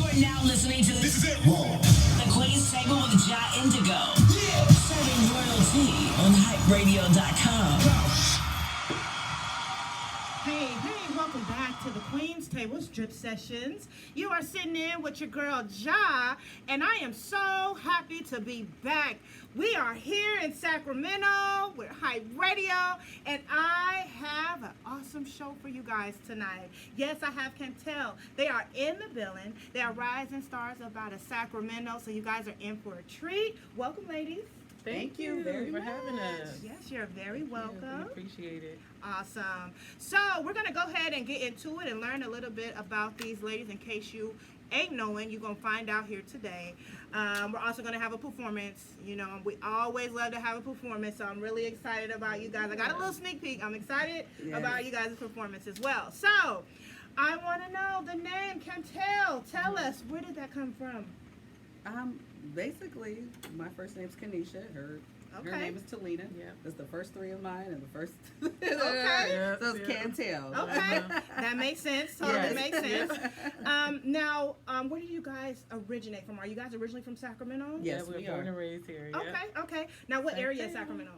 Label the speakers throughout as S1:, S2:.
S1: are now listening to
S2: This is it. Whoa.
S1: the Queen's Table with Ja Indigo. Yeah. Serving royalty on hyperadio.com.
S3: Hey, welcome back to the Queen's Table Strip Sessions. You are sitting in with your girl Ja, and I am so happy to be back. We are here in Sacramento with Hype Radio, and I have an awesome show for you guys tonight. Yes, I have Cantale. They are in the building. They are rising stars of out of Sacramento, so you guys are in for a treat. Welcome, ladies.
S4: Thank you very
S3: for
S4: much.
S3: having us. Yes, you're very welcome.
S4: Yeah, we appreciate it.
S3: Awesome. So we're going to go ahead and get into it and learn a little bit about these ladies in case you ain't knowing. You're going to find out here today. We're also going to have a performance. You know, we always love to have a performance, so I'm really excited about you guys. I got a little sneak peek. I'm excited about you guys' performance as well. So I want to know the name, Cantale. Tell us, where did that come from?
S5: Basically, my first name's Kanisha. Her name is Talina.
S4: Yeah.
S5: That's the first three of mine, and the first.
S3: Okay.
S5: So it's Cantale.
S3: Okay, that makes sense. Totally makes sense. Now, where did you guys originate from? Are you guys originally from Sacramento?
S5: Yes,
S4: we're
S5: we
S4: born
S5: are.
S4: and raised here. Yeah.
S3: Okay. Now, what area is Sacramento?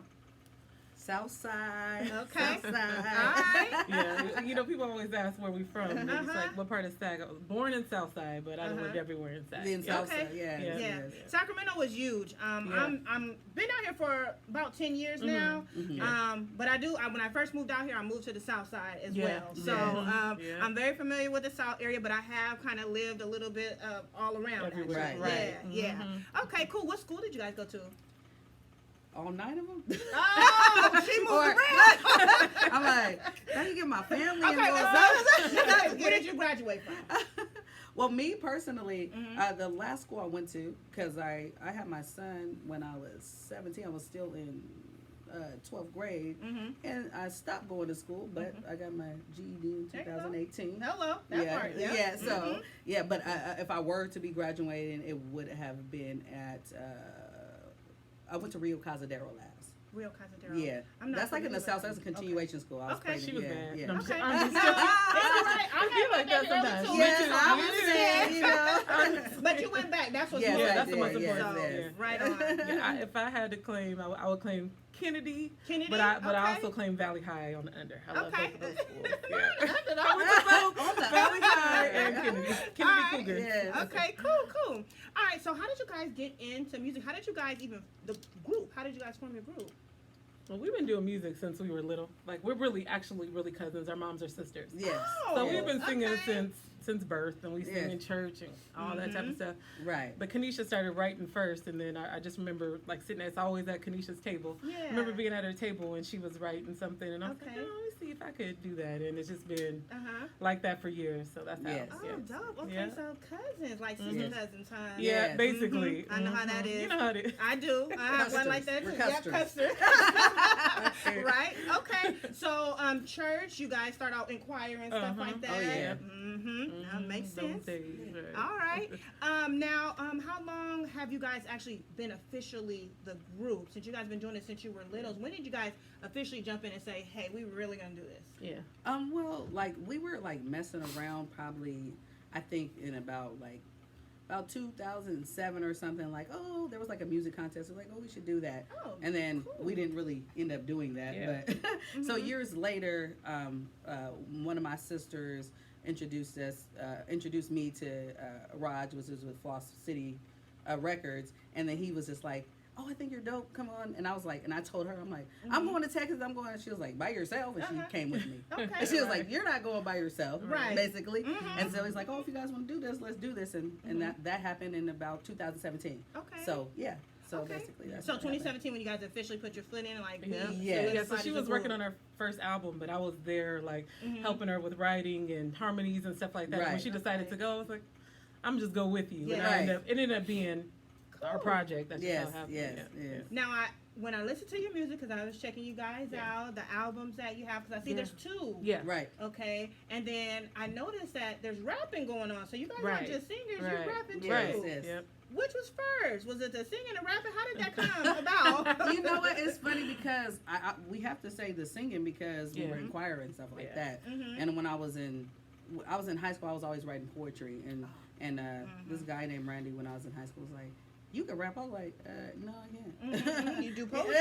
S5: South Side.
S3: Okay.
S5: South Side.
S3: All right.
S4: Yeah, you know, people always ask where we from. And It's
S3: Uh-huh.
S4: like, what part of Sac? I was born in Southside, but I lived everywhere in Sac.
S5: In South Side,
S3: Yeah.
S5: yes.
S3: Sacramento was huge. I'm been out here for about 10 years now. But when I first moved out here, I moved to the South Side as well. So I'm very familiar with the South area, but I have kind of lived a little bit all around.
S4: Everywhere.
S3: Actually.
S5: Right.
S3: Yeah. Okay, cool. What school did you guys go to?
S5: All 9 of them?
S3: Oh, she moved around.
S5: I'm like, now you get my family
S3: Okay,
S5: involved.
S3: where did you graduate from?
S5: Well, me personally, the last school I went to, because I had my son when I was 17. I was still in 12th grade, and I stopped going to school, but I got my GED in 2018.
S3: Hello, that part.
S5: Yeah. So but if I were to be graduating, it would have been at. I went to Rio Cazadero last.
S3: Rio Cazadero.
S5: Yeah, that's like in the South. That's a continuation school. I was
S3: Okay.
S4: She was bad.
S5: Yeah.
S4: No, I'm
S3: Okay.
S4: I'm just
S3: It's all right. I
S4: feel like that sometimes.
S3: too.
S5: Yes,
S3: Me too.
S5: I was saying,
S3: But you went back. That's what's
S5: Yes,
S3: important.
S5: I
S4: that's the most
S5: did,
S4: important.
S5: yes,
S4: thing.
S5: yes.
S3: Right on.
S4: Yeah, if I had to claim, I would claim Kennedy.
S3: Kennedy?
S4: But I
S3: Okay.
S4: also claim Valley High on the under. I love
S3: Okay.
S4: both of those schools. Yeah.
S3: I went to both.
S4: Valley High and Kennedy. Kennedy
S3: All right.
S4: Cougars.
S5: Yes.
S3: Okay, cool. All right, so how did you guys get into music? How did you guys the group, how did you guys form your group?
S4: Well, we've been doing music since we were little. Like, we're really cousins. Our moms are sisters.
S5: Yes.
S4: So
S3: Oh,
S4: we've been singing
S3: okay.
S4: since birth, and we sing
S5: Yeah.
S4: in church and all that type of stuff.
S5: Right.
S4: But Kanisha started writing first, and then I just remember like sitting there. It's always at Kanisha's table.
S3: Yeah.
S4: I remember being at her table and she was writing something, and I was like,
S3: Okay.
S4: oh, let me see if I could do that. And it's just been
S3: Uh-huh.
S4: like that for years. So that's how.
S5: Yes.
S3: Oh,
S4: Yeah.
S3: dope. Okay,
S4: Yeah.
S3: so cousins, like sister
S5: Mhm.
S3: cousins, huh?
S4: Yeah,
S5: Yes.
S4: basically.
S3: I know how that is.
S4: You know how it is.
S3: I do. I have one
S5: Custers.
S3: like that too.
S5: We're
S3: Yeah,
S5: custers.
S3: custard. Right? Okay. So, church, you guys start out in choir and stuff like that.
S5: Oh, yeah.
S3: That makes
S4: Those
S3: sense.
S4: days, right.
S3: All right. Now, how long have you guys actually been officially the group? Since you guys been doing it since you were littles, when did you guys officially jump in and say, "Hey, we really gonna do this"?
S4: Yeah.
S5: Well, like we were like messing around probably, I think in about 2007 or something. Like, oh, there was like a music contest. We're like, oh, we should do that.
S3: Oh,
S5: And then
S3: cool.
S5: we didn't really end up doing that.
S4: Yeah.
S5: But so years later, one of my sisters introduced me to Raj, which was with Floss City Records, and then he was just like, oh, I think you're dope. Come on. And I was like, and I told her, I'm like, I'm going to Texas. I'm going. And she was like, by yourself? And she came with me.
S3: Okay.
S5: And she was like, you're not going by yourself,
S3: Right.
S5: basically. And so he's like, oh, if you guys want to do this, let's do this. And that happened in about 2017.
S3: Okay.
S5: So, yeah. So
S3: Okay.
S5: basically that's
S3: So
S5: what happened.
S3: 2017 when you guys officially put your foot in, like,
S4: Yeah.
S5: Yeah.
S4: Yeah, so she was working on her first album, but I was there, like, helping her with writing and harmonies and stuff like that. When
S5: Right.
S4: she decided to go, I was like, I'm just go with you.
S3: Yeah.
S4: And
S5: Right.
S4: it ended up being our project. That's just
S5: Yes,
S4: how it happened.
S5: yes,
S4: Yeah.
S5: yes.
S3: Now, when I listen to your music, because I was checking you guys out, the albums that you have, because I see
S4: Yeah.
S3: there's two.
S4: Yeah.
S5: Right.
S3: Okay, and then I noticed that there's rapping going on. So you guys
S4: Right.
S3: aren't just singers,
S4: Right.
S3: you're rapping too.
S5: Yes, yes.
S4: Yep.
S3: Which was first? Was it the singing and rapping? How did that come about?
S5: You know what? It's funny because we have to say the singing because we
S4: Yeah.
S5: were in choir and stuff like
S4: Yeah.
S5: that.
S3: Mhm.
S5: And when I was in I was in high school, I was always writing poetry, and this guy named Randy, when I was in high school, was like, "You can rap." I was like, "No, I can't."
S3: You do poetry,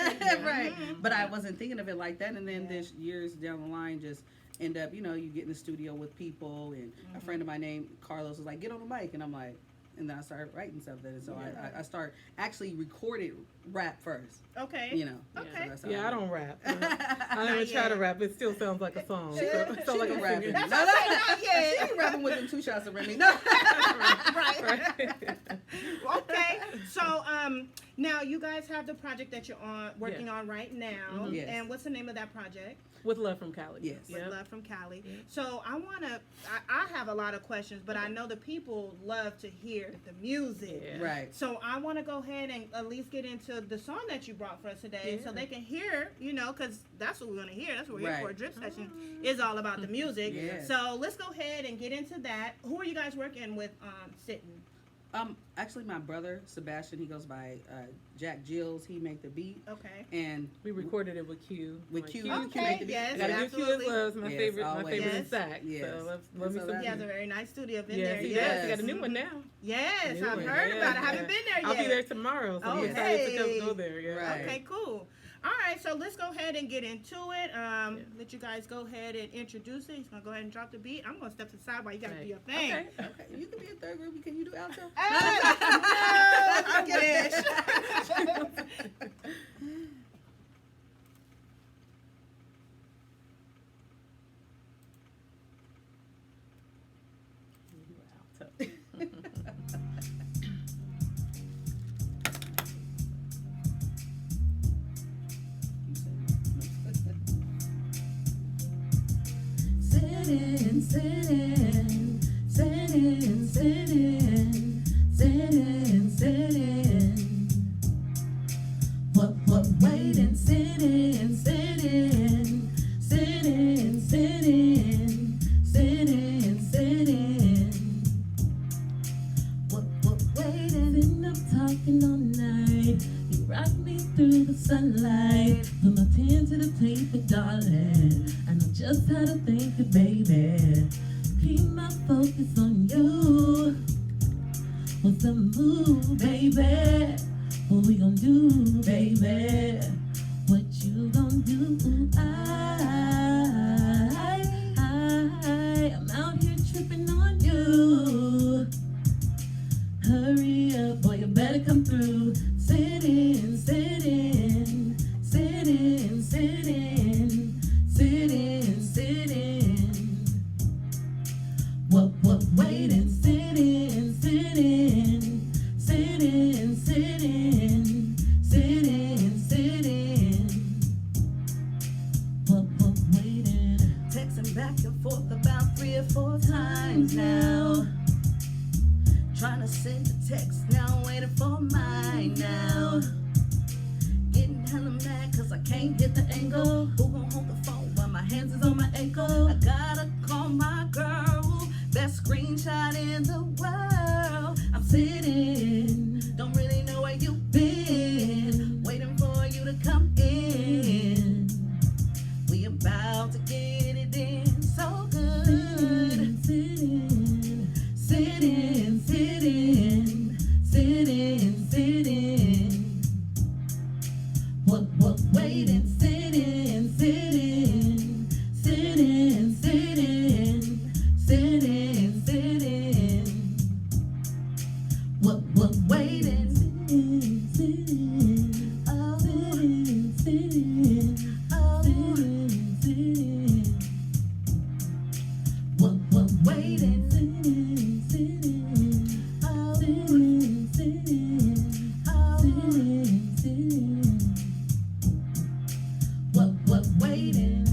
S5: right? But I wasn't thinking of it like that. And then this years down the line, just end up, you get in the studio with people, and a friend of mine named Carlos was like, "Get on the mic," and I'm like. And then I started writing something, and so I start actually recorded rap first.
S3: Okay.
S5: Okay.
S3: So
S4: I don't rap. I never try to rap. It still sounds like a song.
S5: She
S4: like
S5: can
S4: a
S5: rap.
S3: That's not yet.
S5: She can rapping with them 2 shots of Remy. No.
S3: Right. Okay. So now you guys have the project that you're working on right now.
S5: Yes.
S3: And what's the name of that project?
S4: With Love from Cali.
S5: Yes.
S3: With Love from Cali. Yeah. So I have a lot of questions, but I know the people love to hear the music.
S5: Yeah. Right.
S3: So I want to go ahead and at least get into the song that you brought for us today so they can hear, because that's what we're going to hear. That's what we're here for. A drip session is all about the music.
S5: Yeah.
S3: So let's go ahead and get into that. Who are you guys working with sitting?
S5: Actually, my brother Sebastian, he goes by Jack Gills. He made the beat.
S3: Okay.
S5: And
S4: we recorded it with Q.
S5: With Q.
S3: Okay.
S5: Make the beat.
S3: Yes.
S4: I gotta give Q his love. My favorite. My favorite
S3: Yes.
S4: is Zach.
S5: Yes.
S4: So love me some.
S3: He has a very nice studio in
S4: Yes,
S3: there.
S4: he
S3: Yes.
S4: does. He got a new one now.
S3: Yes,
S4: New
S3: I've
S4: one.
S3: heard
S4: Yeah,
S3: about it. I
S4: yeah.
S3: haven't been there yet.
S4: I'll be there tomorrow. So
S3: Oh,
S4: I'm excited to go there. Yeah.
S5: Right.
S3: Okay, cool. All right, so let's go ahead and get into it. Let you guys go ahead and introduce it. He's going to go ahead and drop the beat. I'm going to step to the side while you got to do your thing.
S5: Okay. You can be a third group. Can you do outro?
S3: No, I'm kidding.
S1: Sitting, sitting, sitting, sitting, sitting, sitting. What, waiting, sitting, sitting, sitting, sitting, sitting, sitting. What, waiting, sitting up talking all night. You rock me through the sunlight. Put my pen to the paper, darling. I know just how to think it, baby. Keep my focus on you. What's the move, baby? What we gon' do, baby? What you gon' do? I'm out here tripping on you. Hurry up, boy, you better come through. Sitting, sitting, sitting, sitting, sitting, sitting. What, waiting, sitting, sitting, sitting, sitting, sitting, sitting. What, waiting. Texting back and forth about 3 or 4 times now. Trying to send a text now, waiting for mine now. Getting hella mad cause I can't get the angle. Who gon' hold the phone while my hands is on my ankle? I gotta call my girl. Best screenshot in the world. I'm sitting, don't really know where you've been. Waiting for you to come in. We about to get it in so good. Sitting, sitting, sitting, sitting, sitting. What, waiting, sitting, sitting, sitting, sitting, sitting, sitting. What, waiting, sitting, sitting, oh, sitting, sitting, oh, sitting, sitting. What, waiting, sitting, sitting, oh, sitting, sitting, oh, sitting, sitting. What, waiting.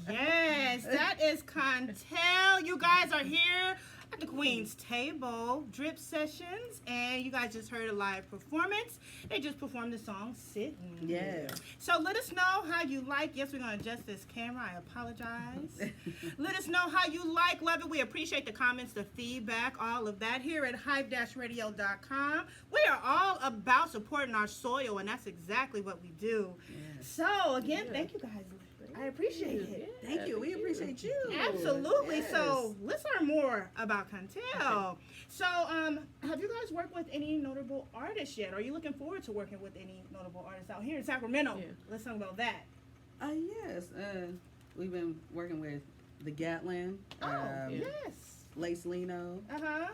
S3: Yes, that is Cantale. You guys are here at the Queen's Table Drip Sessions, and you guys just heard a live performance. They just performed the song Sitting.
S5: Yeah.
S3: So let us know how you like. Yes, we're going to adjust this camera. I apologize. Let us know how you like, love it. We appreciate the comments, the feedback, all of that here at hype-radio.com. We are all about supporting our soil, and that's exactly what we do.
S5: Yes.
S3: So, again, thank you guys. I appreciate it.
S5: Thank you. We appreciate you.
S3: Absolutely.
S5: Yes.
S3: So let's learn more about Cantale. So have you guys worked with any notable artists yet? Are you looking forward to working with any notable artists out here in Sacramento?
S4: Yeah.
S3: Let's talk about that.
S5: Yes. We've been working with the Gatlin.
S3: Yes.
S5: Lace Lino.
S3: Uh-huh.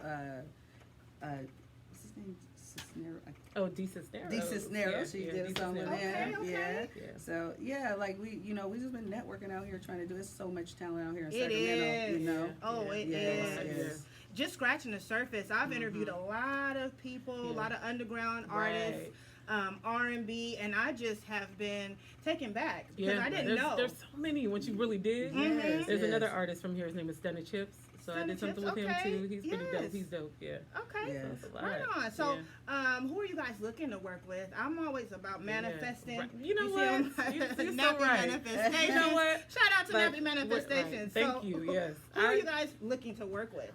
S5: What's his name? Cisnero.
S4: Oh, D. Cisneros.
S5: D. Cisneros. She
S4: Yeah,
S5: did
S4: D.
S5: a song with
S4: Cisneros.
S5: him.
S3: Okay.
S5: Yeah.
S4: Yeah.
S5: So yeah, like we just been networking out here trying to do. There's so much talent out here in
S3: It
S5: Sacramento.
S3: is.
S5: You know.
S3: Oh,
S4: Yeah.
S3: it
S5: Yes,
S3: is.
S5: yes.
S3: Just scratching the surface. I've interviewed a lot of people, a lot of underground artists. R&B, and I just have been taken back because I didn't know.
S4: There's so many once you really dig.
S5: Yes,
S4: There's
S5: yes.
S4: another artist from here. His name is Stunna Chips. So I
S3: Stunna
S4: did something
S3: Chips,
S4: with him
S3: okay.
S4: too. He's pretty
S3: Yes.
S4: dope. He's dope. Yeah.
S3: Okay.
S5: Yes.
S4: That's a lot.
S3: Right on. So,
S4: Yeah.
S3: who are you guys looking to work with? I'm always about manifesting.
S4: Right. You know
S3: see
S4: what?
S3: on my
S4: You're so
S3: Nappy
S4: right.
S3: Manifestations.
S4: You know what?
S3: Shout out to
S4: But
S3: Nappy Manifestations.
S4: Right.
S3: So,
S4: Thank you. Yes.
S3: Who are you guys looking to work with?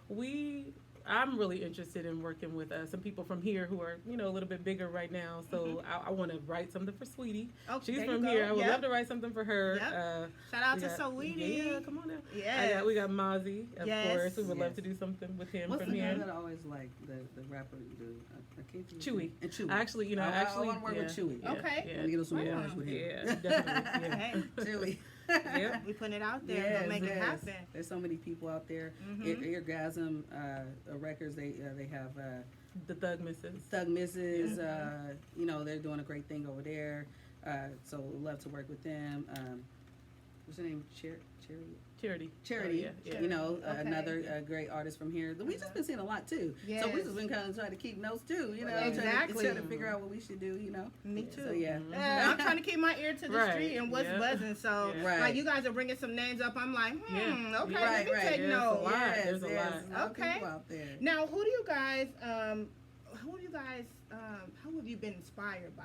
S4: I'm really interested in working with some people from here who are, a little bit bigger right now. So I want to write something for Sweetie.
S3: Oh,
S4: She's
S3: there you
S4: from
S3: go.
S4: here. I would
S3: Yep.
S4: love to write something for her.
S3: Yep. Shout out
S4: We
S3: to
S4: got-
S3: Sweetie.
S4: Yeah, come on now.
S3: Yes.
S4: We got Mozzie, of
S3: Yes.
S4: course. We would love
S5: Yes.
S4: to do something with him
S5: What's
S4: from
S5: the guy
S4: here.
S5: that I always like? The rapper, I can't think of
S4: Chewy.
S5: his name. And Chewy.
S4: Actually,
S5: I want to work with Chewy.
S4: Yeah,
S3: Okay.
S4: Yeah,
S5: I'm gonna get us some
S3: Right
S5: bars
S3: on.
S5: with him.
S4: Yeah, definitely. Yeah.
S3: Hey,
S5: Chewy.
S4: Yep.
S3: we putting it out there.
S5: Yes,
S3: We'll make it
S5: yes.
S3: happen.
S5: There's so many people out there.
S3: Mhm.
S5: Eargasm Records. They have
S4: The Thug Misses.
S5: Thug Misses. They're doing a great thing over there. So we'd love to work with them. What's her name? Charity.
S4: Charity. Oh, yeah.
S3: Okay.
S5: Another great artist from here. We just been seeing a lot too. So we
S3: Yes.
S5: just been kind of trying to keep notes too.
S3: Exactly.
S5: Trying to figure out what we should do.
S3: Me too.
S5: So yeah.
S3: Yeah, I'm trying to keep my ear to the
S4: Right.
S3: street and what's
S4: Yeah.
S3: buzzing. So,
S4: Yeah.
S5: Right.
S3: like, you guys are bringing some names up. I'm like,
S4: Yeah.
S3: okay,
S5: Right,
S3: let me
S5: right.
S3: take
S4: Yeah,
S3: notes.
S4: it's a lot. There's a lot.
S5: a lot of
S3: Okay.
S5: people out there.
S3: Now, who have you been inspired by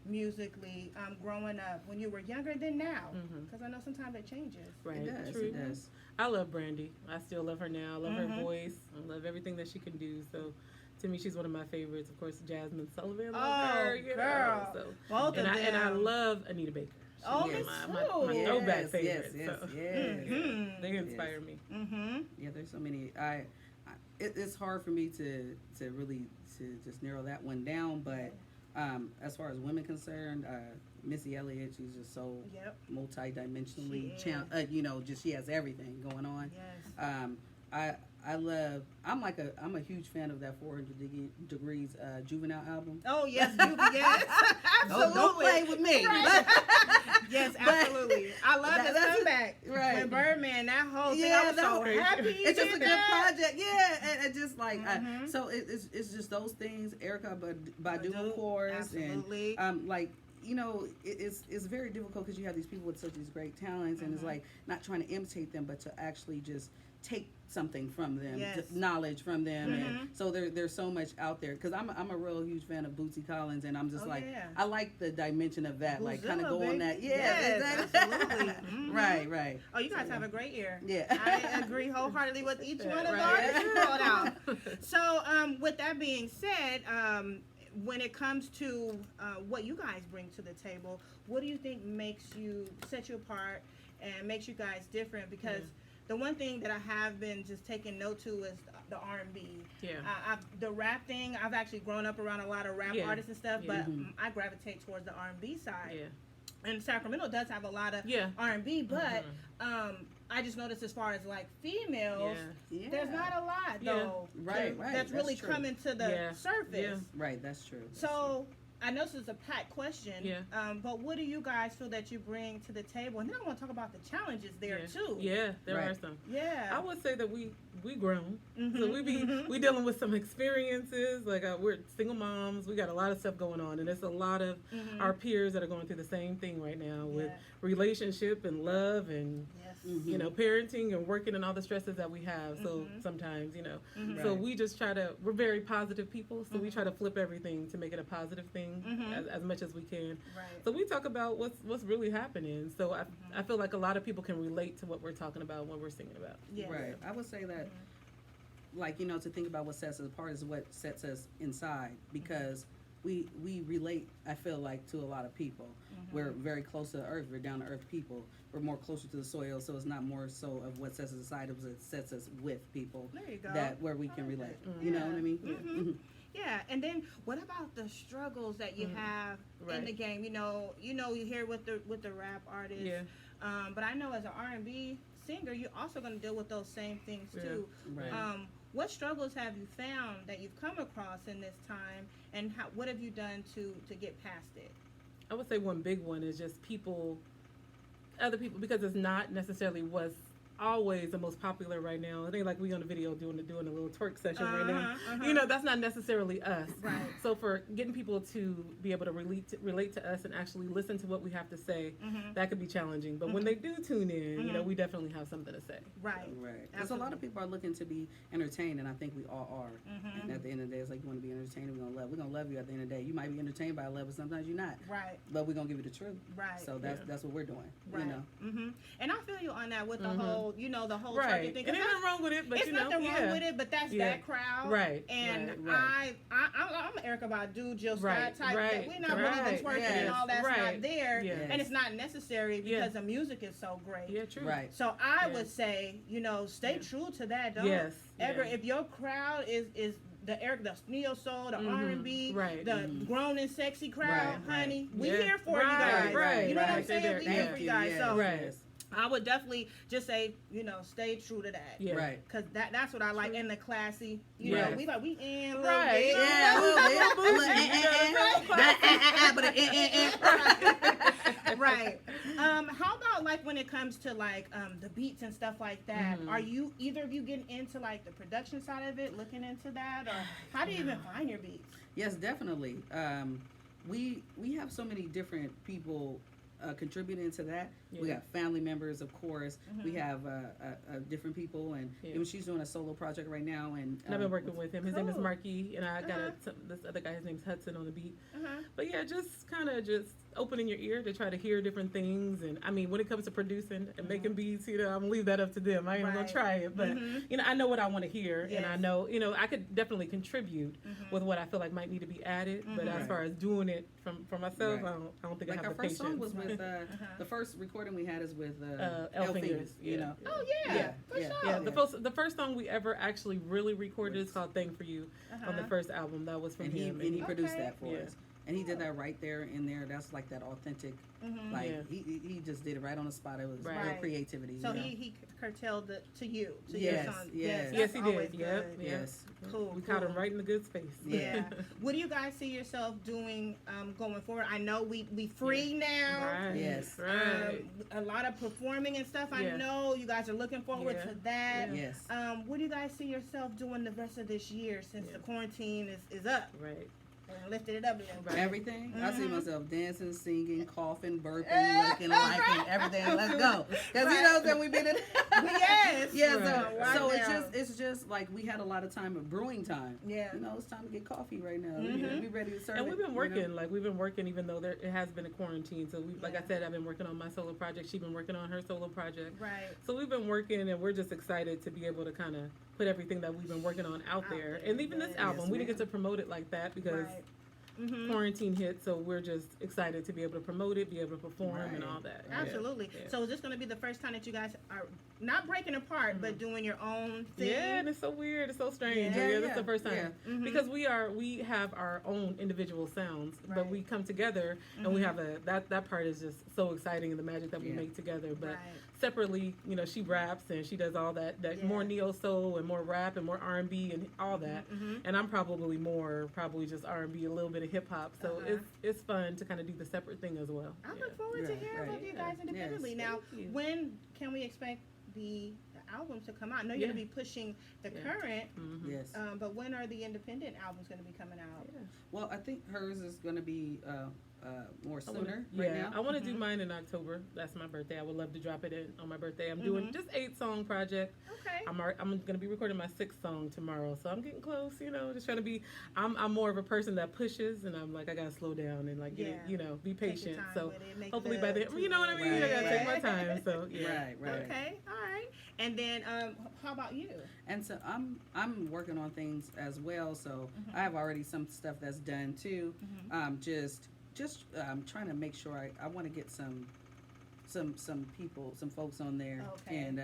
S3: musically growing up when you were younger than now?
S4: Mhm.
S3: Because I know sometimes it changes.
S4: Right.
S5: It does.
S4: True.
S5: It does.
S4: I love Brandy. I still love her now. I love
S3: Mhm.
S4: her voice. I love everything that she can do. So, to me, she's one of my favorites. Of course, Jasmine Sullivan. Love
S3: Oh,
S4: her,
S3: girl.
S4: So,
S3: Both
S4: and
S3: of
S4: I
S3: them.
S4: love Anita Baker.
S3: Oh,
S4: She's
S3: me
S4: my
S3: too.
S4: throwback
S5: Yes,
S4: favorite.
S5: yes,
S4: so.
S5: yes.
S3: Mhm.
S4: They inspire me.
S3: Mm-hmm.
S5: Yeah, there's so many. It's hard for me to really to just narrow that one down. But as far as women concerned, Missy Elliott, she's just so
S3: Yep.
S5: multi-dimensionally.
S3: She
S5: Just she has everything going on.
S3: Yes.
S5: I'm a huge fan of that 400 Degrees Juvenile album.
S3: Oh, yes. Yes. Absolutely.
S5: Don't play with me.
S3: Right. Yes, absolutely. I love
S5: That's
S3: the comeback.
S5: right.
S3: With Birdman, that whole thing.
S5: Yeah,
S3: I was so
S4: crazy.
S3: happy he
S5: It's just
S3: did
S5: a good
S3: that.
S5: project, yeah, and just like
S3: Mhm.
S5: so it's just those things. Erica Badu,
S3: Badu,
S5: of course,
S3: absolutely.
S5: and it's very difficult because you have these people with such these great talents, and it's like not trying to imitate them, but to actually just take something from them,
S3: Yes.
S5: just knowledge from them,
S3: Mhm.
S5: and so there's so much out there. Because I'm a real huge fan of Bootsy Collins, and I'm just
S3: Oh,
S5: like
S3: yeah.
S5: I like the dimension of that, like kind of
S3: Boozilla,
S5: go on that,
S3: baby.
S5: yeah,
S3: Yes,
S5: exactly.
S3: absolutely. Mhm.
S5: right.
S3: Oh, you guys have a great ear.
S5: Yeah.
S3: I agree wholeheartedly with each one of the
S4: Right.
S3: artists you brought out. So, with that being said, when it comes to what you guys bring to the table, what do you think sets you apart and makes you guys different? Because the one thing that I have been just taking note to is the R&B.
S4: Yeah.
S3: The rap thing, I've actually grown up around a lot of rap
S4: Yeah.
S3: artists and stuff,
S4: Yeah.
S3: but I gravitate towards the R&B side.
S4: Yeah.
S3: And Sacramento does have a lot of
S4: Yeah.
S3: R&B, but
S4: Mhm.
S3: I just noticed as far as like females,
S5: Yeah.
S3: there's not a lot
S4: Yeah.
S3: though.
S5: Right,
S3: That's
S5: that's
S3: really
S5: true.
S3: coming to the
S4: Yeah.
S3: surface.
S4: Yeah.
S5: Right, that's true.
S3: So I know this is a packed question.
S4: Yeah.
S3: But what do you guys feel that you bring to the table? And then I want to talk about the challenges there too.
S4: Yeah, there
S5: Right.
S4: are some.
S3: Yeah.
S4: I would say that we grown,
S3: Mhm,
S4: so we
S3: mhm.
S4: dealing with some experiences. Like we're single moms, we got a lot of stuff going on, and there's a lot of
S3: Mhm.
S4: our peers that are going through the same thing right now with
S3: Yeah.
S4: relationship and love and
S3: Yes.
S5: Mhm.
S4: you know, parenting and working and all the stresses that we have. So
S3: Mhm.
S4: sometimes, you know,
S3: Mhm.
S4: so
S5: Right.
S4: we just try to, we're very positive people. So we
S3: Mhm.
S4: try to flip everything to make it a positive thing
S3: Mhm.
S4: as much as we can.
S3: Right.
S4: So we talk about what's really happening. So I feel like a lot of people can relate to what we're talking about, what we're singing about.
S3: Yes.
S5: Right. I would say that, like, you know, to think about what sets us apart is what sets us inside, because we relate, I feel like, to a lot of people. We're very close to the earth. We're down to earth people. We're more closer to the soil, so it's not more so of what sets us aside, it's what sets us with people
S3: There you go.
S5: that where we
S3: I
S5: can
S3: like
S5: relate.
S3: that.
S5: You know what I mean?
S3: Mhm.
S5: Mhm.
S3: Yeah, and then what about the struggles that you have in
S4: Right.
S3: the game? You hear with the rap artists.
S4: Yeah.
S3: But I know as an R&B singer, you're also going to deal with those same things
S4: Yeah.
S3: too.
S5: Right.
S3: What struggles have you found that you've come across in this time, and what have you done to get past it?
S4: I would say one big one is just other people, because it's not necessarily what's always the most popular right now. I think like we on the video doing a little twerk session right now.
S3: Uh-huh.
S4: You know, that's not necessarily us.
S3: Right.
S4: So for getting people to be able to relate to us and actually listen to what we have to say,
S3: Mhm.
S4: that could be challenging. But when they do tune in, you know,
S3: Mhm.
S4: we definitely have something to say.
S3: Right.
S5: Right. Because a lot of people are looking to be entertained, and I think we all are.
S3: Mhm.
S5: And at the end of the day, it's like, you want to be entertained, we're gonna love you at the end of the day. You might be entertained by a love, but sometimes you're not.
S3: Right.
S5: But we're gonna give you the truth.
S3: Right.
S5: So that's what we're doing.
S3: Right.
S5: You know.
S3: Mhm. And I feel you on that with the
S4: Mhm.
S3: whole, the whole
S4: Right.
S3: target thing.
S4: And
S3: 'Cause
S4: ain't nothing wrong with it, but
S3: it's
S4: you know,
S3: nothing wrong
S4: yeah.
S3: with it, but that's
S4: Yeah.
S3: that crowd.
S4: Right.
S3: And
S5: Right.
S3: I'm Erica Badu, Jill Scott
S4: Right,
S3: type.
S4: right,
S3: That we're not
S4: right,
S3: believing twerking
S5: yes,
S3: and all that's
S4: right,
S3: not there,
S4: yeah.
S3: and it's not necessary
S4: Yeah.
S3: because the music is so great.
S4: Yeah, true.
S5: Right.
S3: So I
S4: Yeah.
S3: would say, stay
S4: Yeah.
S3: true to that. Don't
S4: Yes,
S3: ever
S4: yeah.
S3: if your crowd is the neo soul, the
S4: Mhm,
S3: R&B,
S4: right.
S3: the
S5: Mhm.
S3: grown and sexy crowd,
S5: Right,
S3: honey, we
S4: Yeah.
S3: here for you
S4: Right,
S3: guys.
S4: right,
S3: You know what I'm
S4: right.
S3: saying?
S4: They're
S3: We
S4: there.
S3: here
S4: Yeah.
S3: for you guys. So
S4: Right.
S5: Yes.
S3: I would definitely just say, stay true to that.
S4: Yeah.
S5: Right.
S3: Cause that's what I like, and the classy.
S4: Yes.
S3: We in a little
S4: Right.
S3: bit.
S5: Yeah, a little bit. A little but
S3: Right. How about like when it comes to like the beats and stuff like that?
S4: Mhm.
S3: Are you either of you getting into like the production side of it, looking into that, or how do you even find your beats?
S5: Yes, definitely. We have so many different people contributing to that.
S4: Yeah.
S5: We got family members, of course. We
S3: Mhm.
S5: have different people, and
S4: Yeah.
S5: even she's doing a solo project right now. And
S4: And I've been working with him. His name is
S3: Cool.
S4: Marky, and I got
S3: Uh-huh.
S4: this other guy. His name's Hudson on the beat.
S3: Uh-huh.
S4: But yeah, just kind of just opening your ear to try to hear different things. And I mean, when it comes to producing and making beats, I'm gonna leave that up to them. I ain't even
S3: Right.
S4: gonna try it, but
S3: Mhm.
S4: I know what I want to hear, and I
S3: Yes.
S4: know I could definitely contribute
S3: Mhm.
S4: with what I feel like might need to be added. But
S3: Mhm.
S4: as far as doing it for myself,
S5: Right.
S4: I don't think
S5: like
S4: I
S5: our
S4: have the
S5: first
S4: patience.
S5: song was with
S3: Uh-huh.
S5: the first recording we had is with
S4: L Fingers,
S5: Fingers, you
S4: yeah.
S5: know.
S3: Oh yeah,
S5: Yeah,
S3: for
S5: yeah.
S3: sure.
S4: Yeah, the first song we ever actually really recorded is called "Thank for You" on the
S3: Uh-huh.
S4: first album. That was from
S5: And he
S4: him.
S5: and he produced
S3: Okay.
S5: that for
S4: Yeah.
S5: us. And he did that right there in there. That's like that authentic,
S3: Mhm.
S5: like
S4: Yeah.
S5: he just did it right on the spot. It was
S4: Right.
S5: real
S3: Right.
S5: creativity.
S3: So
S5: you know?
S3: he curtailed it to you, to
S5: Yes,
S3: your son.
S5: yes.
S4: Yes, he
S3: that's always
S4: did. Yep.
S3: good.
S4: Yeah.
S5: Yes.
S3: Cool,
S4: We caught him
S3: cool.
S4: right in the good space.
S3: Yeah. What do you guys see yourself doing going forward? I know we free now.
S4: Right.
S5: Yes.
S4: Right.
S3: A lot of performing and stuff. I
S4: Yeah.
S3: know you guys are looking forward
S4: Yeah.
S3: to that.
S5: Yes.
S3: What do you guys see yourself doing the rest of this year since
S4: Yeah.
S3: the quarantine is up?
S4: Right.
S3: And lifted it up a little bit.
S4: Right.
S5: Everything. I see
S3: Mhm.
S5: myself dancing, singing, coughing, burping,
S3: Eh,
S5: looking, liking, everything. Let's go. Because
S3: Right.
S5: you know that we've been in.
S3: Yes.
S5: Yeah.
S4: Right.
S5: So
S3: Right
S5: it's just like we had a lot of time of brewing time.
S3: Yeah.
S5: You know, it's time to get coffee right now.
S3: Mhm.
S5: We ready to serve
S4: And
S5: it,
S4: we've been
S5: you
S4: working,
S5: know?
S4: like we've been working, even though it has been a quarantine. So like I
S3: Yeah.
S4: said, I've been working on my solo project. She's been working on her solo project.
S3: Right.
S4: So we've been working, and we're just excited to be able to kind of put everything that we've been working on out there. And even this
S3: Yes,
S4: album, we didn't
S5: ma'am.
S4: get to promote it like that because
S3: Right. Mhm.
S4: quarantine hit. So we're just excited to be able to promote it, be able to perform, and
S5: Right.
S4: all that. Yeah.
S3: Absolutely.
S4: Yeah.
S3: So is this going to be the first time that you guys are not breaking apart, but doing your own thing?
S4: Yeah, and it's so weird. It's so strange.
S3: Yeah,
S4: Yeah, this is the first time.
S5: yeah.
S3: Mhm.
S4: Because we have our own individual sounds, but
S3: Right.
S4: we come together and we have that part is just so exciting, and the magic that we
S5: Yeah.
S4: make together. But
S3: Right.
S4: separately, she raps and she does all that
S3: Yeah.
S4: more neo soul and more rap and more R&B and all that.
S3: Mhm.
S4: And I'm probably just R&B, a little bit of hip hop. So it's fun to kind of do the separate thing as well.
S3: I look forward to hearing of you guys independently.
S5: Yes.
S3: Now,
S4: Thank you.
S3: when can we expect the albums to come out? I know you're going to be pushing the current,
S5: Yes.
S3: but when are the independent albums going to be coming out?
S4: Yeah.
S5: Well, I think hers is going to be more
S4: I wanna-
S5: sooner right now.
S4: I want to do mine in October. That's my birthday. I would love to drop it in on my birthday. I'm doing just 8-song project.
S3: Okay.
S4: I'm going to be recording my 6th song tomorrow, so I'm getting close. You know, just trying to be. I'm more of a person that pushes, and I'm like I gotta slow down and like get it, you know, be
S3: Take your
S4: patient.
S3: time
S4: So
S3: with it, make
S4: hopefully by
S3: love
S4: then,
S3: to
S4: you know what I
S3: it.
S4: mean. I gotta
S5: Right,
S4: take my time. So yeah.
S5: Right.
S3: Okay. All right. And then, how about you?
S5: And so I'm working on things as well. So I have already some stuff that's done too. Just trying to make sure I want to get some people, some folks on there,
S3: Okay.
S5: and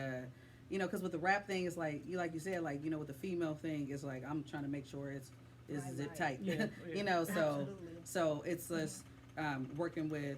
S5: you know, because with the rap thing, it's like you said, like, you know, with the female thing, it's like I'm trying to make sure it's
S3: Right,
S5: zip
S3: right.
S5: tight,
S4: Yeah,
S5: you know. So
S3: Absolutely.
S5: it's just working with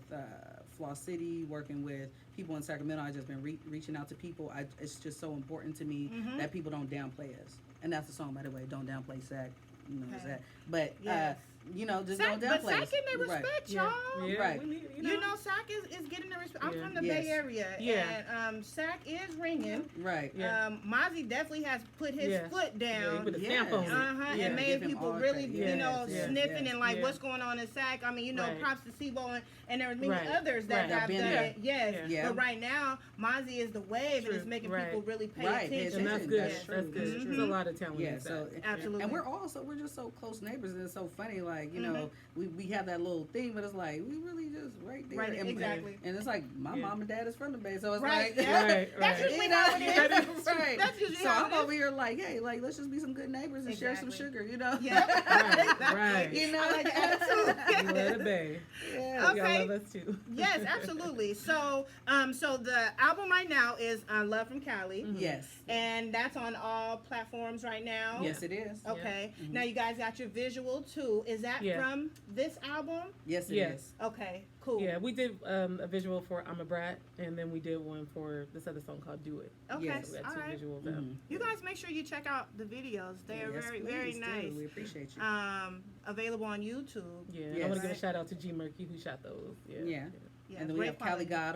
S5: Floss City, working with people in Sacramento. I've just been reaching out to people. It's just so important to me that people don't downplay us, and that's the song, by the way. Don't downplay Sac. You know,
S3: Okay.
S5: that. But
S3: Yes.
S5: you know, just
S3: Sac,
S5: don't
S3: but
S5: downplay
S3: Sac
S5: us.
S3: getting their respect,
S4: Yeah.
S3: y'all.
S4: Yeah.
S5: Right.
S4: We need,
S3: You know, Sac is getting the respect. I'm
S4: Yeah.
S3: from the
S5: Yes.
S3: Bay Area,
S4: Yeah.
S3: and Sac is ringing.
S5: Right.
S4: Yeah.
S3: Mozzie definitely has put his
S4: Yeah.
S3: foot
S4: Yeah,
S3: down.
S4: you put a stamp on it.
S5: Yeah.
S3: And made
S5: Give him
S3: people
S5: all
S3: really,
S5: credit.
S3: you know,
S4: Yes,
S3: sniffing
S5: yes.
S3: and like
S4: Yeah.
S3: what's going on in SAC. I mean, you know,
S4: Right.
S3: props to Seabold and there were many
S4: Right.
S3: others that
S4: Right.
S3: have
S5: I've been
S3: done
S5: there.
S3: it. Yes.
S4: Yeah.
S5: Yeah.
S3: But right now, Mozzie is the wave and
S4: True.
S3: it's making
S4: Right.
S3: people really pay
S5: Right.
S3: attention.
S4: And that's
S5: Attention.
S4: good.
S5: That's
S4: That's,
S5: true.
S4: good.
S5: That's
S4: There's
S5: true.
S4: a lot of talent.
S5: Yeah,
S4: in
S5: so
S4: Sac.
S3: Absolutely.
S5: and we're just so close neighbors, and it's so funny. Like, you know, we have that little thing, but it's like we really just right there.
S3: Right,
S5: and,
S3: exactly.
S5: And it's like my
S4: Yeah.
S5: mom and dad is from the Bay, so it's
S3: Right,
S5: like
S3: yeah.
S4: Right,
S3: That's
S4: right.
S3: usually
S5: you know,
S3: how it is.
S5: right.
S3: That's usually
S5: So
S3: how
S5: I'm
S3: it is.
S5: over here like, hey, like let's just be some good neighbors and share some
S3: Exactly.
S5: sugar, you know?
S3: Yeah.
S4: Right.
S5: You know,
S3: I like the attitude.
S4: We love the Bay.
S5: yeah.
S3: Okay.
S4: Y'all love us too.
S3: Yes, absolutely. So, so the album right now is Love from Cali.
S5: Yes.
S3: And that's on all platforms right now.
S5: Yes, it is.
S3: Okay.
S5: Mhm.
S3: Now you guys got your visual too. Is that
S4: Yeah.
S3: from this album?
S5: Yes, it
S4: Yes.
S5: is.
S3: Okay. Cool.
S4: Yeah, we did a visual for I'm a Brat, and then we did one for this other song called Do It.
S3: Okay.
S5: Yes.
S4: So we
S3: All
S4: got 2
S3: right.
S4: visuals out.
S5: Mhm.
S3: You guys make sure you check out the videos. They are
S5: Yes,
S3: very,
S5: please
S3: very
S5: do.
S3: nice.
S5: We appreciate you.
S3: Available on YouTube.
S4: Yeah,
S5: Yes.
S4: I want to give a
S3: Right.
S4: shout out to G Murky who shot those. Yeah.
S5: Yeah.
S3: Yeah,
S5: And then we
S3: great
S5: have Cali
S3: quality.
S5: God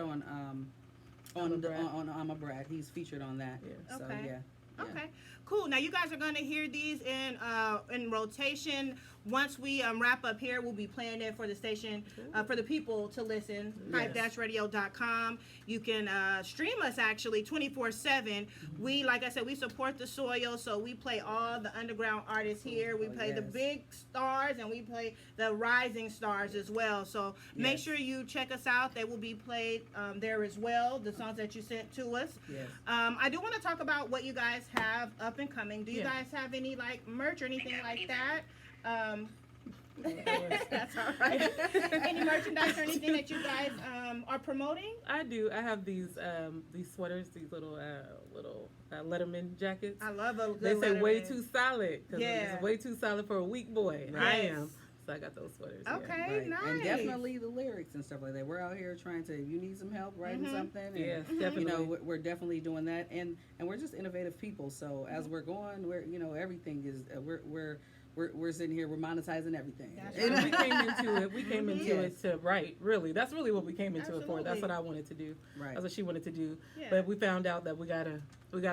S4: I'm a Brat.
S5: on I'm a Brat. He's featured on that.
S4: Yeah.
S5: So
S3: Okay.
S5: yeah. Yeah.
S3: Okay, cool. Now you guys are going to hear these in rotation. Once we wrap up here, we'll be playing it for the station, for the people to listen.
S5: Yes.
S3: Hype-radio.com. You can stream us actually 24/7. We, like I said, we support the soil, so we play all the underground artists here. We
S5: Oh,
S3: play the
S5: yes.
S3: big stars and we play the rising stars as well. So make
S5: Yes.
S3: sure you check us out. They will be played there as well. The songs that you sent to us.
S5: Yes.
S3: I do want to talk about what you guys have up and coming. Do you
S4: Yeah.
S3: guys have any like merch or anything like that? That's all right. Any merchandise or anything that you guys are promoting?
S4: I do. I have these sweaters, these little Letterman jackets.
S3: I love a good
S4: They say way
S3: Letterman.
S4: too solid. 'Cause
S3: Yeah.
S4: it's way too solid for a weak boy, and I
S3: Yes.
S4: am. So I got those sweaters. yeah.
S3: Okay,
S5: Right.
S3: nice.
S5: And definitely the lyrics and stuff like that. We're out here trying to. If you need some help writing something, and,
S4: Yes,
S5: you
S4: definitely.
S5: know, we're definitely doing that, and we're just innovative people. So as we're going, we're everything is we're sitting here, we're monetizing everything.
S3: That's
S5: You know?
S3: right.
S4: We came into it. We came into
S5: Yes.
S4: it to write. Really, that's really what we came into it for. That's
S3: Absolutely.
S4: what I wanted to do.
S5: Right.
S4: That's what she wanted to do.
S3: Yeah.
S4: But we found out that we gotta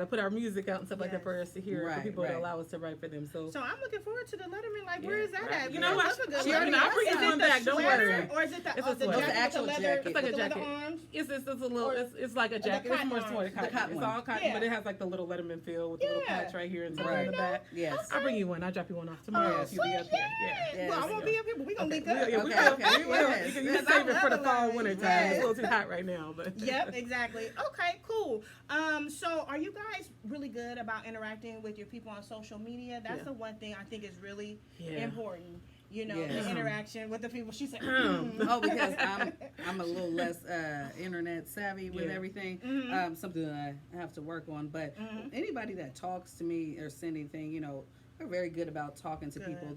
S4: put our music out and stuff like that
S3: Yes.
S4: for us to hear,
S5: Right,
S4: for people
S5: right.
S4: to allow us to write for them. So,
S3: So I'm looking forward to the Letterman. Like,
S4: Yeah.
S3: where is that
S4: Right.
S3: at?
S4: You know
S3: Because
S4: what?
S3: that's a good
S4: She-
S3: Letterman.
S4: you know, I'll bring
S3: Is
S4: you
S3: it
S4: one
S3: the
S4: back, don't
S3: sweater,
S4: worry.
S3: Or is it the,
S4: It's a
S3: the
S4: sweater.
S3: jacket
S5: It's an
S3: with the
S5: actual
S3: leather,
S5: jacket.
S4: It's like a
S3: with the leather
S4: jacket.
S3: arms?
S4: it's a little.
S3: Or-
S4: It's like a jacket. It's
S3: cotton
S4: more
S3: arms.
S4: sort of cotton.
S5: cotton
S4: It's
S5: one.
S4: all cotton,
S3: Yeah.
S4: but it has like the little Letterman feel with the little
S3: Yeah.
S4: patch right here and something
S5: Right.
S4: in the back.
S5: Yes.
S4: I'll bring you one. I'll drop you one off tomorrow
S3: Oh,
S4: if you be up
S3: sweet,
S4: here.
S3: yes.
S4: Yeah.
S3: Well, I
S5: Yes.
S3: won't be up here, but we're going to link
S4: Yeah,
S3: up.
S4: yeah, we
S5: Okay,
S4: will.
S5: okay.
S4: We will.
S5: Yes.
S4: You can
S3: Yes,
S4: save
S3: I
S4: it for the
S3: love
S4: fall,
S3: it.
S4: winter time.
S3: Yes.
S4: It's a little too hot right now, but
S3: Yep, exactly. Okay, cool. So are you guys really good about interacting with your people on social media? That's
S4: Yeah.
S3: the one thing I think is really
S4: Yeah.
S3: important. You know,
S5: Yes.
S3: the interaction with the people. She said,
S5: Oh, because I'm a little less internet savvy with
S4: Yeah.
S5: everything.
S3: Mhm.
S5: Something that I have to work on. But
S3: Mhm.
S5: anybody that talks to me or send anything, they're very good about talking to
S3: Good.
S5: people.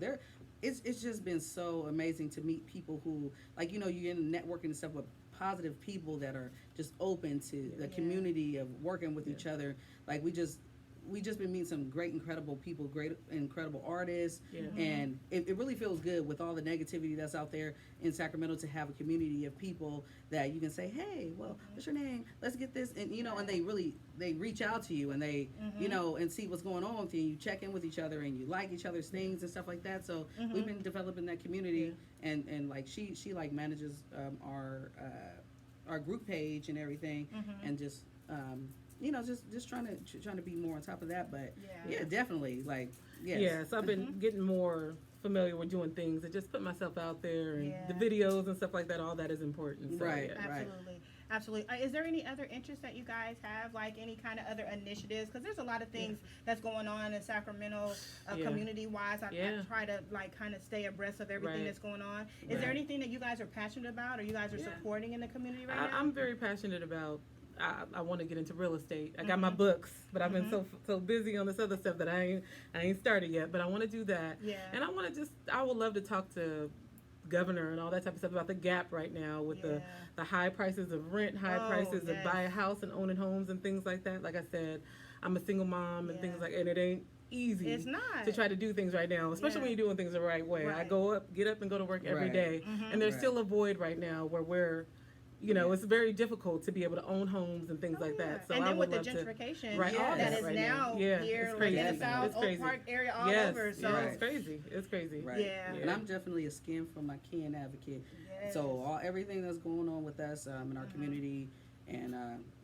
S5: It's just been so amazing to meet people who, like, you're in networking and stuff with positive people that are just open to the
S3: Yeah.
S5: community of working with each other. Like, we just been meeting some great, incredible people, great, incredible artists,
S4: Yeah.
S5: and it really feels good with all the negativity that's out there in Sacramento to have a community of people that you can say, hey, well, what's your name? Let's get this, and and they reach out to you and they and see what's going on with you. You check in with each other and you like each other's things and stuff like that. So we've been developing that community, and like she like manages our group page and everything, and just. Just trying to be more on top of that, but yeah definitely, like, yes.
S4: Yeah, so I've been getting more familiar with doing things and just put myself out there, and the videos and stuff like that. All that is important. So,
S5: Right,
S4: yeah.
S3: Absolutely. Absolutely. Is there any other interests that you guys have, like any kind of other initiatives? Because there's a lot of things that's going on in Sacramento, community-wise. I try to like kind of stay abreast of everything that's going on. Is there anything that you guys are passionate about, or you guys are supporting in the community right now?
S4: I'm very passionate about. I want to get into real estate. I got my books, but I've been so busy on this other stuff that I ain't started yet. But I want to do that. Yeah. And I would love to talk to governor and all that type of stuff about the gap right now with the high prices of rent, prices of buy a house and owning homes and things like that. Like I said, I'm a single mom and things like, and it ain't easy
S3: it's not.
S4: to try to do things right now, especially when you're doing things the right way. I get up and go to work every day, and there's still a void right now where we're it's very difficult to be able to own homes and things like that. So
S3: and then
S4: I
S3: with
S4: would
S3: the
S4: love
S3: gentrification
S4: that
S3: is
S4: right
S3: now here, like in the South Oak Park area, all over. So
S4: it's crazy. It's crazy.
S5: Right. Yeah. And I'm definitely a skin for my kin advocate.
S3: Yes.
S5: So everything that's going on with us in our community, and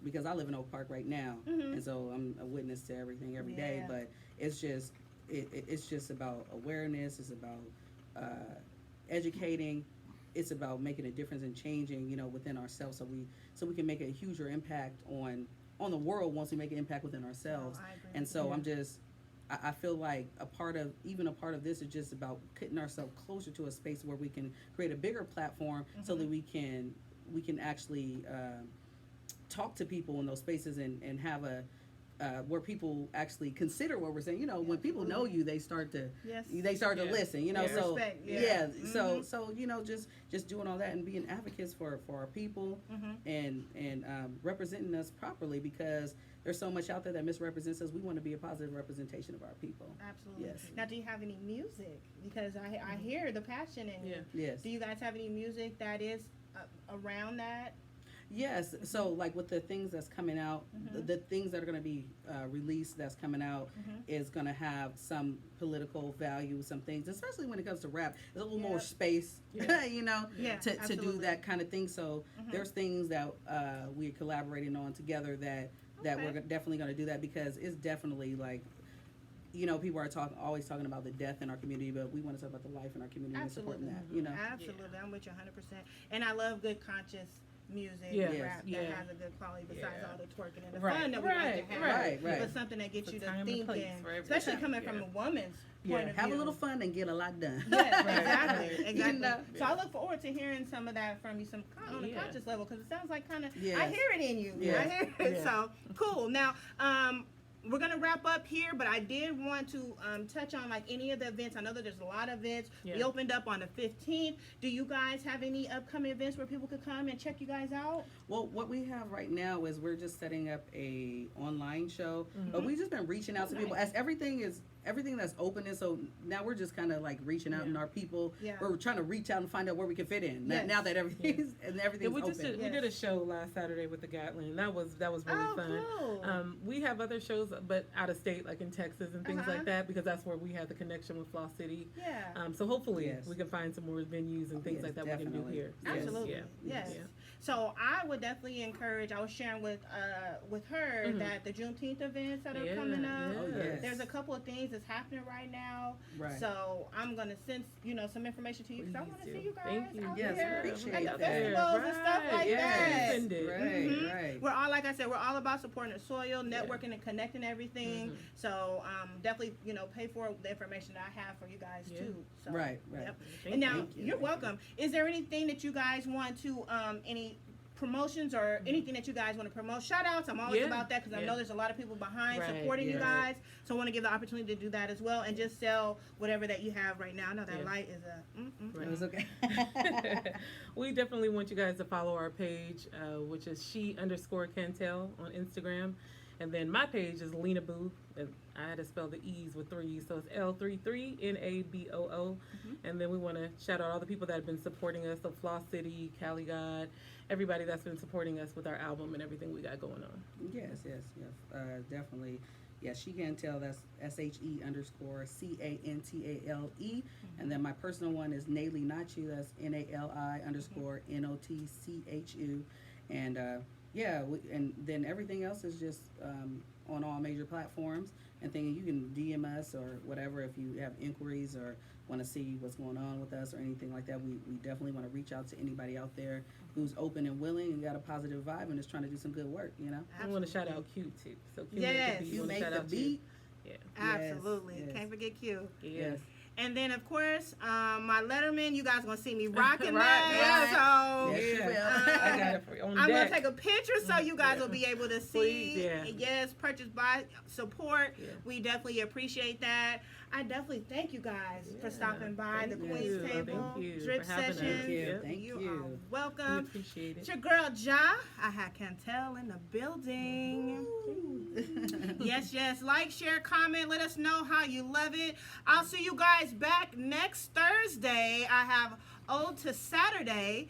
S5: because I live in Oak Park right now, and so I'm a witness to everything every day. But it's just it's just about awareness. It's about educating. It's about making a difference and changing, within ourselves, so we can make a huger impact on the world once we make an impact within ourselves. And so I feel like a part of this is just about putting ourselves closer to a space where we can create a bigger platform so that we can actually talk to people in those spaces and have where people actually consider what we're saying. When people know you, they start to listen. So
S3: respect,
S5: so just doing all that and being advocates for our people and representing us properly, because there's so much out there that misrepresents us. We want to be a positive representation of our people.
S3: Absolutely.
S5: Yes.
S3: Now, do you have any music? Because I hear the passion in you.
S5: Yes.
S3: Do you guys have any music that is around that?
S5: Yes. So, like with the things that's coming out, the things that are going to be released that's coming out is going to have some political value, some things, especially when it comes to rap. There's a little more space, to do that kind of thing. So there's things that we're collaborating on together that we're definitely going to do that, because it's definitely like, people are always talking about the death in our community, but we want to talk about the life in our community and supporting that.
S3: Absolutely. I'm with you 100%. And I love good conscious music, rap that has a good quality besides all the twerking and the fun that we like to have. But something that gets you to thinking, especially coming from a woman's point of view.
S5: Have a little fun and get a lot done.
S3: Yes, exactly. So I look forward to hearing some of that from you, some on a conscious level, because it sounds like kind of, I hear it in you. I hear it. So cool. Now, we're going to wrap up here, but I did want to touch on like any of the events. I know that there's a lot of events. We opened up on the 15th. Do you guys have any upcoming events where people could come and check you guys out?
S5: Well, what we have right now is we're just setting up a online show, but we've just been reaching out to people as everything that's open, and so now we're just kind of like reaching out in our people. We're trying to reach out and find out where we can fit in. Now that everything's open.
S4: We did a show last Saturday with the Gatlin. That was really fun.
S3: Cool.
S4: We have other shows, but out of state, like in Texas and things like that, because that's where we had the connection with Floss City. So hopefully we can find some more venues and things like that we can do here.
S3: Absolutely. Yes. So I would definitely encourage. I was sharing with her that the Juneteenth events that are coming up. There's a couple of things that's happening right now. So I'm gonna send some information to you, because I want to see you guys out there
S5: appreciate
S3: at the
S5: that.
S3: festivals and stuff like that.
S4: Send it.
S5: Right.
S3: We're all, like I said, we're all about supporting the soil, networking and connecting everything. So definitely pay for the information that I have for you guys too. So,
S5: Right.
S3: Yep. And now you're welcome. Is there anything that you guys want to any promotions or anything that you guys want to promote? Shout outs, I'm always about that, because I know there's a lot of people behind supporting you guys, so I want to give the opportunity to do that as well, and just sell whatever that you have right now. I know that light is
S5: It was okay.
S4: We definitely want you guys to follow our page, which is she_Cantale on Instagram. And then my page is Lena Boo. And I had to spell the E's with 3 E's. So it's L33NABOO. And then we want to shout out all the people that have been supporting us. So Floss City, Cali God, everybody that's been supporting us with our album and everything we got going on.
S5: Yes. Definitely. Yes, she can tell. That's SHE_CANTALE. And then my personal one is Nayli Nachu. That's NALI_NOTCHU. And and then everything else is just on all major platforms. And thinking you can DM us or whatever if you have inquiries or want to see what's going on with us or anything like that. We definitely want to reach out to anybody out there who's open and willing and got a positive vibe and is trying to do some good work, you know?
S4: I want to shout out Q too. So Q
S5: you make the beat.
S4: Yeah.
S3: Absolutely.
S5: Yes.
S3: Can't forget Q.
S4: Yes.
S3: And then, of course, my Letterman, you guys going to see me rocking
S4: Right,
S3: that. So
S5: Yes, you will.
S4: I got it for you. On
S3: I'm going
S4: deck.
S3: to take a picture so you guys will be able to see.
S4: Please, yeah.
S3: Yes, purchase, buy, support.
S4: Yeah.
S3: We definitely appreciate that. I definitely thank you guys for stopping by
S4: Thank
S3: the
S4: you.
S3: Queen's Table
S4: Thank you
S3: Drip
S4: for having us.
S3: Sessions.
S5: Thank you.
S4: Yep.
S5: Thank
S3: You
S5: you.
S3: are
S4: We
S3: welcome.
S4: appreciate
S3: It's
S4: it.
S3: your girl, Ja. I had Cantale in the building. Yes. Like, share, comment. Let us know how you love it. I'll see you guys back next Thursday. I have Ode to Saturday.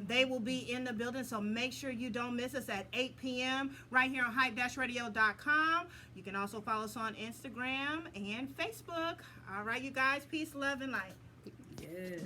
S3: They will be in the building, so make sure you don't miss us at 8 p.m. right here on hype-radio.com. You can also follow us on Instagram and Facebook. All right, you guys. Peace, love, and light.
S5: Yes.